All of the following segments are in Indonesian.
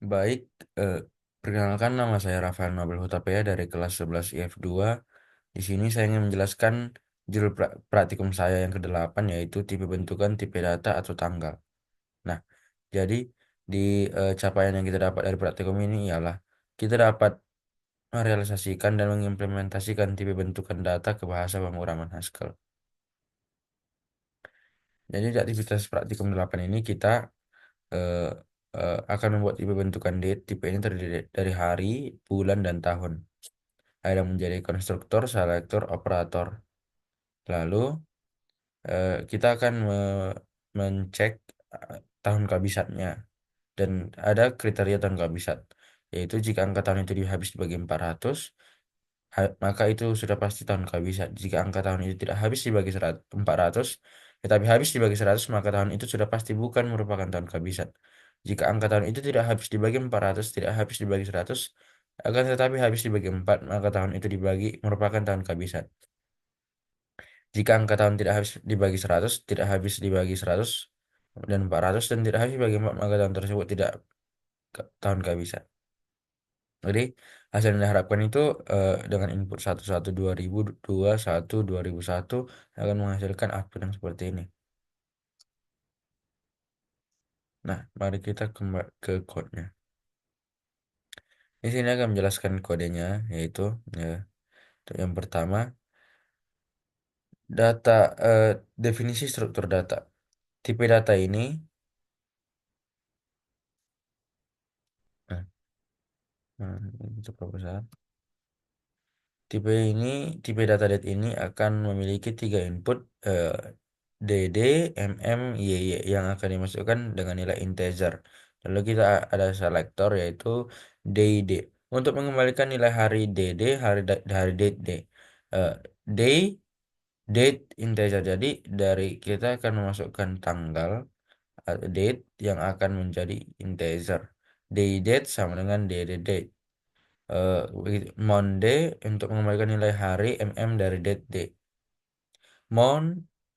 Baik, eh, perkenalkan nama saya Rafael Nobel Hutapea dari kelas 11 IF2. Di sini saya ingin menjelaskan judul praktikum saya yang ke-8 yaitu tipe bentukan, tipe data atau tanggal. Nah, jadi di capaian yang kita dapat dari praktikum ini ialah kita dapat merealisasikan dan mengimplementasikan tipe bentukan data ke bahasa pemrograman Haskell. Jadi di aktivitas praktikum 8 ini kita eh, akan membuat tipe bentukan date. Tipe ini terdiri dari hari, bulan, dan tahun. Ada menjadi konstruktor, selektor, operator. Lalu kita akan mencek tahun kehabisannya dan ada kriteria tahun kehabisan, yaitu jika angka tahun itu habis dibagi 400, maka itu sudah pasti tahun kehabisan. Jika angka tahun itu tidak habis dibagi 400, tetapi habis dibagi 100, maka tahun itu sudah pasti bukan merupakan tahun kehabisan. Jika angka tahun itu tidak habis dibagi 400, tidak habis dibagi 100, akan tetapi habis dibagi 4, maka tahun itu dibagi merupakan tahun kehabisan. Jika angka tahun tidak habis dibagi 100, tidak habis dibagi 100 dan 400 dan tidak habis dibagi 4, maka tahun tersebut tidak tahun kehabisan. Jadi hasil yang diharapkan itu dengan input 11 2000 21 akan menghasilkan output yang seperti ini. Nah, mari kita kembali ke code-nya. Di sini akan menjelaskan kodenya, yaitu ya, untuk yang pertama data, definisi struktur data. Tipe data ini, nah, untuk perbesar. Tipe data date ini akan memiliki tiga input DD, MM, YY yang akan dimasukkan dengan nilai integer. Lalu kita ada selektor yaitu DD. Untuk mengembalikan nilai hari DD, hari date D. Eh, day, date, integer. Jadi dari kita akan memasukkan tanggal date yang akan menjadi integer. Day date sama dengan DD date. Monday untuk mengembalikan nilai hari, dari date day.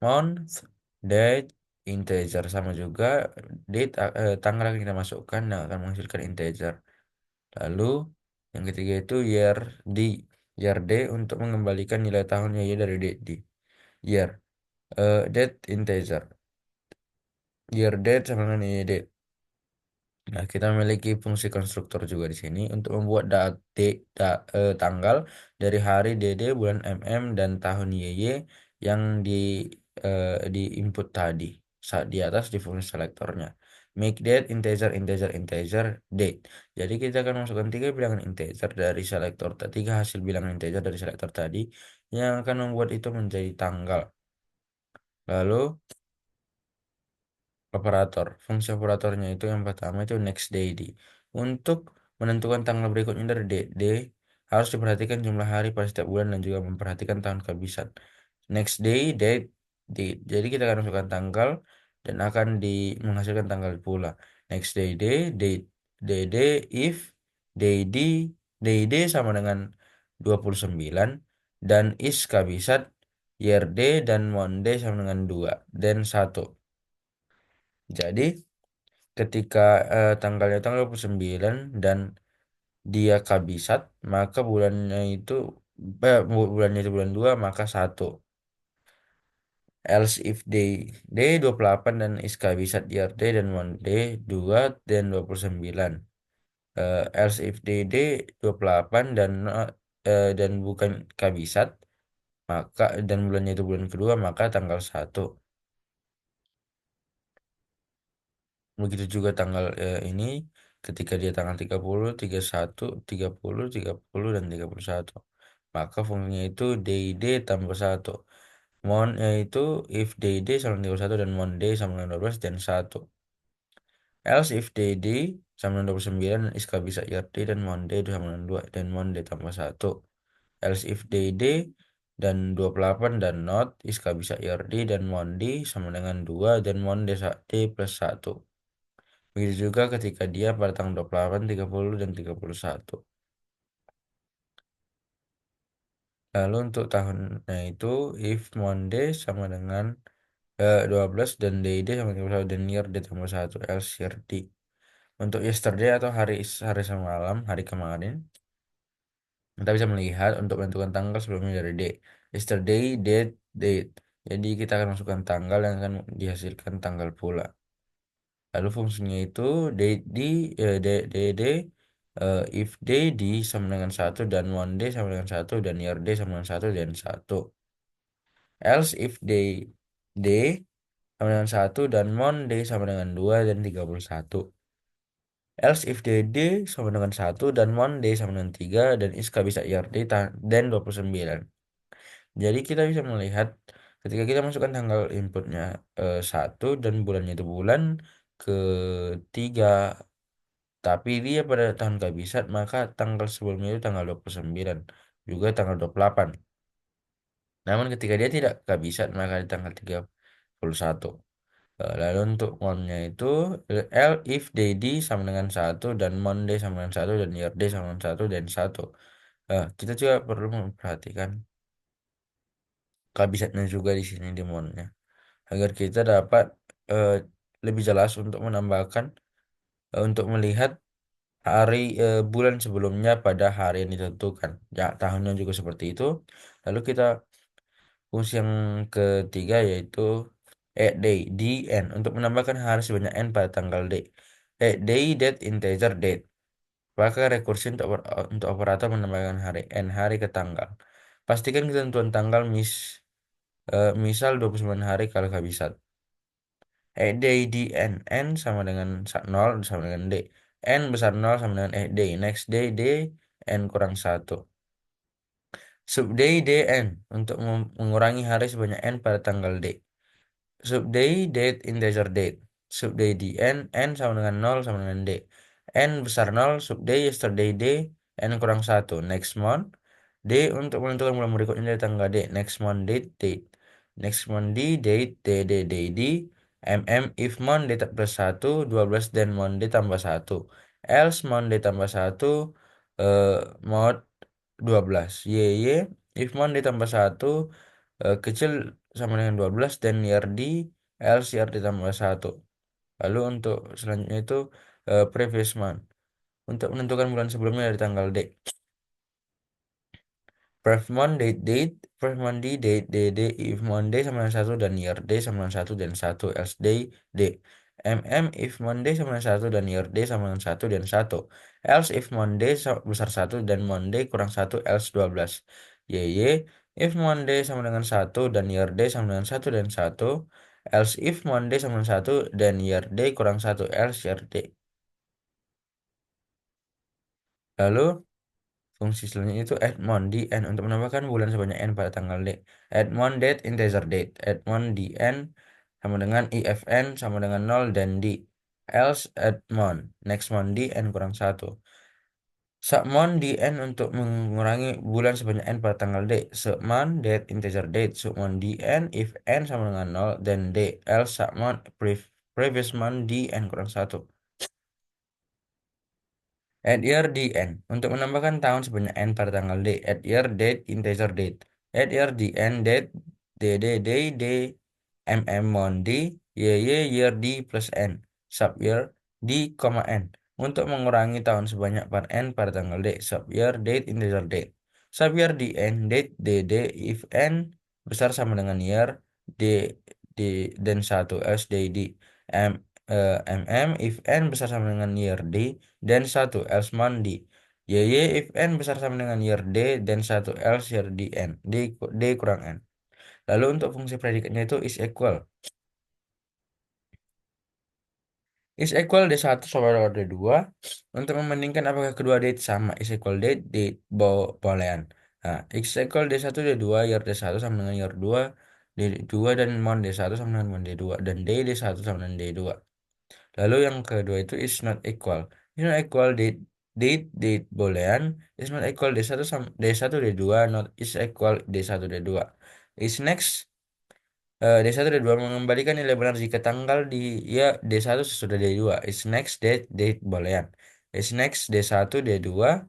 Month, date, integer sama juga date, tanggal yang kita masukkan yang akan menghasilkan integer. Lalu yang ketiga itu year D untuk mengembalikan nilai tahunnya ya dari date D. Year, date, integer. Year date sama dengan year date. Nah, kita memiliki fungsi konstruktor juga di sini untuk membuat tanggal dari hari DD, bulan MM, dan tahun YY yang di input tadi saat di atas di fungsi selektornya. Make date, integer, integer, integer, date. Jadi kita akan masukkan tiga bilangan integer dari selektor, tiga hasil bilangan integer dari selektor tadi yang akan membuat itu menjadi tanggal. Lalu operator. Fungsi operatornya itu yang pertama itu next day D. Untuk menentukan tanggal berikutnya dari D harus diperhatikan jumlah hari pada setiap bulan dan juga memperhatikan tahun kehabisan. Next day, date, date. Jadi kita akan masukkan tanggal dan akan menghasilkan tanggal pula. Next day, date, DD, if, day D, day D sama dengan 29 dan is kehabisan, year D dan Monday sama dengan 2 dan 1. Jadi ketika tanggalnya tanggal 29 dan dia kabisat, maka bulannya itu bulannya itu bulan 2 maka 1. Else if day 28 dan is kabisat year day dan Monday 2 dan 29. Else if day 28 dan bukan kabisat, maka dan bulannya itu bulan kedua maka tanggal 1. Begitu juga tanggal ini ketika dia tanggal 30, 31, 30, 30 dan 31. Maka fungsinya itu DID tambah 1. Mon yaitu if DID sama dengan 31 dan Monday sama dengan 12 dan 1. Else if DID sama dengan 29 dan Iska bisa YRD dan Monday itu sama dengan 2 dan Monday tambah 1. Else if DID dan 28 dan not Iska bisa YRD dan Monday sama dengan 2 dan Monday D plus 1. Begitu juga ketika dia pada tanggal 28, 30, dan 31. Lalu untuk tahunnya itu if Monday sama dengan 12 dan DD sama dengan 31 dan year D tambah 1 else year D. Untuk yesterday atau hari hari semalam, hari kemarin, kita bisa melihat untuk menentukan tanggal sebelumnya dari day. Yesterday, date, date. Jadi kita akan masukkan tanggal yang akan dihasilkan tanggal pula. Lalu fungsinya itu day di day, if day di sama dengan satu dan one day sama dengan satu dan year day sama dengan satu dan satu. Else if day sama dengan satu dan Monday sama dengan 2 dan 31. Else if day sama dengan satu dan Monday sama dengan 3 dan Iska bisa yearday dan 29. Jadi kita bisa melihat ketika kita masukkan tanggal inputnya 1 dan bulannya itu bulan ketiga, tapi dia pada tahun kabisat, maka tanggal sebelumnya itu tanggal 29 juga tanggal 28. Namun ketika dia tidak kabisat, maka di tanggal 31. Lalu untuk monnya itu L if day D sama dengan satu dan Monday sama dengan satu dan year day sama dengan satu dan satu. Kita juga perlu memperhatikan kabisatnya juga di sini di monnya agar kita dapat eh, lebih jelas untuk menambahkan untuk melihat hari bulan sebelumnya pada hari yang ditentukan. Ya, tahunnya juga seperti itu. Lalu kita fungsi yang ketiga yaitu add day, d, n untuk menambahkan hari sebanyak n pada tanggal d. Add day, date, integer, date. Maka rekursi untuk operator menambahkan hari n hari ke tanggal. Pastikan ketentuan tanggal misal 29 hari kalau kehabisan. Day d n, n sama dengan 0 sama dengan d. N besar 0 sama dengan day. Next day d, n kurang satu. Subday dn untuk mengurangi hari sebanyak n pada tanggal d. Subday date integer date. Subday dn, n sama dengan 0 sama dengan d. N besar 0, subday yesterday d, n kurang satu. Next month, d untuk menentukan bulan berikutnya dari tanggal d. Next month date, date. Next month date, d. If month d plus 1, 12 dan month d tambah satu. Else month d tambah satu, eh, mod 12. If month ditambah satu kecil sama dengan 12 dan year D, else year ditambah satu. Lalu untuk selanjutnya itu previous month. Untuk menentukan bulan sebelumnya dari tanggal D. Pref Monday date, pref Monday if Monday sama dengan satu dan year day sama dengan satu dan satu, else day d. If Monday sama dengan satu dan year day sama dengan satu dan satu, else if Monday besar satu dan Monday kurang satu, else 12. If Monday sama dengan satu dan year day sama dengan satu dan satu, else if Monday sama dengan satu dan year day kurang satu, else year day. Lalu fungsi selanjutnya itu add month d n untuk menambahkan bulan sebanyak n pada tanggal d. Add month date integer date. Add month d n sama dengan ifn sama dengan 0 dan d. Else add month. Next month d n kurang satu. Submon d n untuk mengurangi bulan sebanyak n pada tanggal d. Submon date integer date. Submon d n if n sama dengan 0 dan d. Else submon previous month d n kurang satu. Add year dn untuk menambahkan tahun sebanyak n pada tanggal d. Add year date integer date. Add year dn date day mondi year d plus n sub year d, n untuk mengurangi tahun sebanyak per n pada tanggal d. Sub year date integer date. Sub year dn date if n besar sama dengan year d, d dan satu s day d. M, if n besar sama dengan year d dan satu else mandi. If n besar sama dengan year d dan satu else year d n. D kurang n. Lalu untuk fungsi predikatnya itu is equal. Is equal D1 sama dengan D2 untuk membandingkan apakah kedua date sama. Is equal date, date boolean. Nah, is equal D1, D2, year D1 sama dengan year 2, D2 dan month D1 sama dengan month D2 dan day D1 sama dengan D2. Lalu yang kedua itu is not equal. Is not equal date boolean is not equal D1 sama D1 D2 not is equal D1 D2. Is next D1 D2 mengembalikan nilai benar jika tanggal di ya D1 sesudah D2. Is next date boolean. Is next D1 D2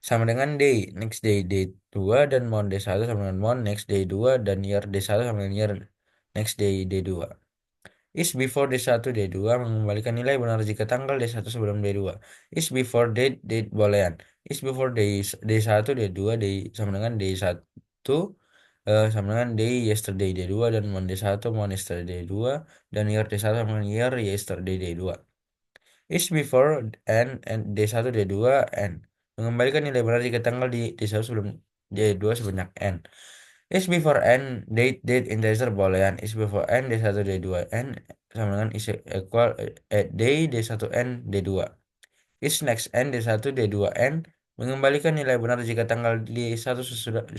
sama dengan day. Next day D2 dan mon D1 sama dengan mon next day 2 dan year D1 sama dengan year next day D2. Is before D1 D2 mengembalikan nilai benar jika tanggal D1 sebelum D2. Is before date boolean. Is before D1 D2 sama dengan D1 sama dengan day yesterday D2 dan mon yesterday D2 dan year D1 sama dengan year yesterday D2. Is before n D1 D2 n mengembalikan nilai benar jika tanggal di D1 sebelum D2 sebanyak n. Is before n date integer boolean. Is before n D1 D2 n sama dengan is equal day D1 n D2. Is next n D1 D2 n mengembalikan nilai benar jika tanggal D1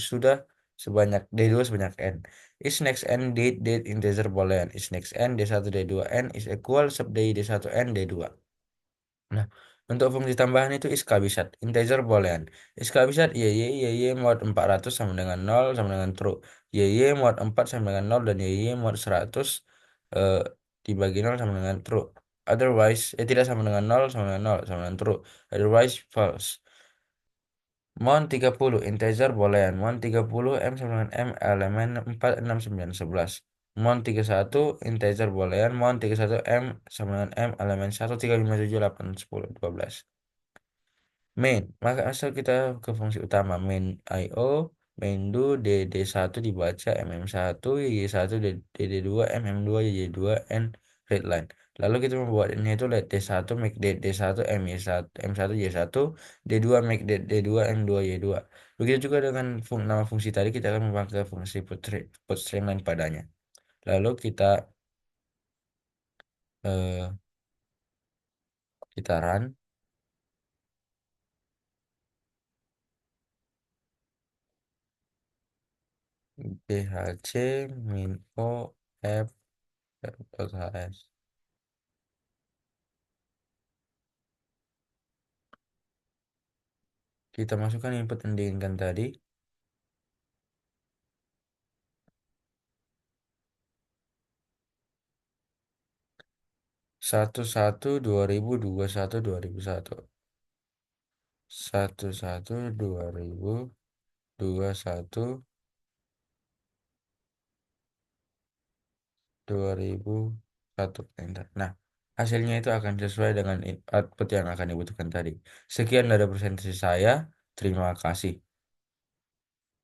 sudah sebanyak D2 sebanyak n. Is next n date integer boolean. Is next n D1 D2 n is equal sub day D1 n D2. Nah, untuk fungsi tambahan itu iskabisat, integer boolean. Iskabisat y mod 400 sama dengan 0 sama dengan true. Y mod 4 sama dengan 0 dan y mod 100 eh, dibagi 0 sama dengan true. Otherwise, tidak sama dengan 0 sama dengan 0 sama dengan true. Otherwise, false. Mon 30 integer boolean. Mon 30 M sama dengan M elemen 4 6 9 11. Mon 31 integer boolean. Mon 31 M sama dengan M elemen 1 3 5 7 8 10 12. Main, maka asal kita ke fungsi utama main IO, main do DD1 dibaca MM1, Y1 DD2, MM2, Y2, N readline. Lalu kita membuat ini itu let D1 make D1 MY1, M1 Y1, D2 make D2 M2 Y2. Begitu juga dengan nama fungsi tadi kita akan memakai fungsi put string lain padanya. Lalu eh, kita run dhc min o f hs. Kita masukkan input yang diinginkan tadi. 11 2021 2001. 11 2021 enter. Nah, hasilnya itu akan sesuai dengan output yang akan dibutuhkan tadi. Sekian dari presentasi saya. Terima kasih.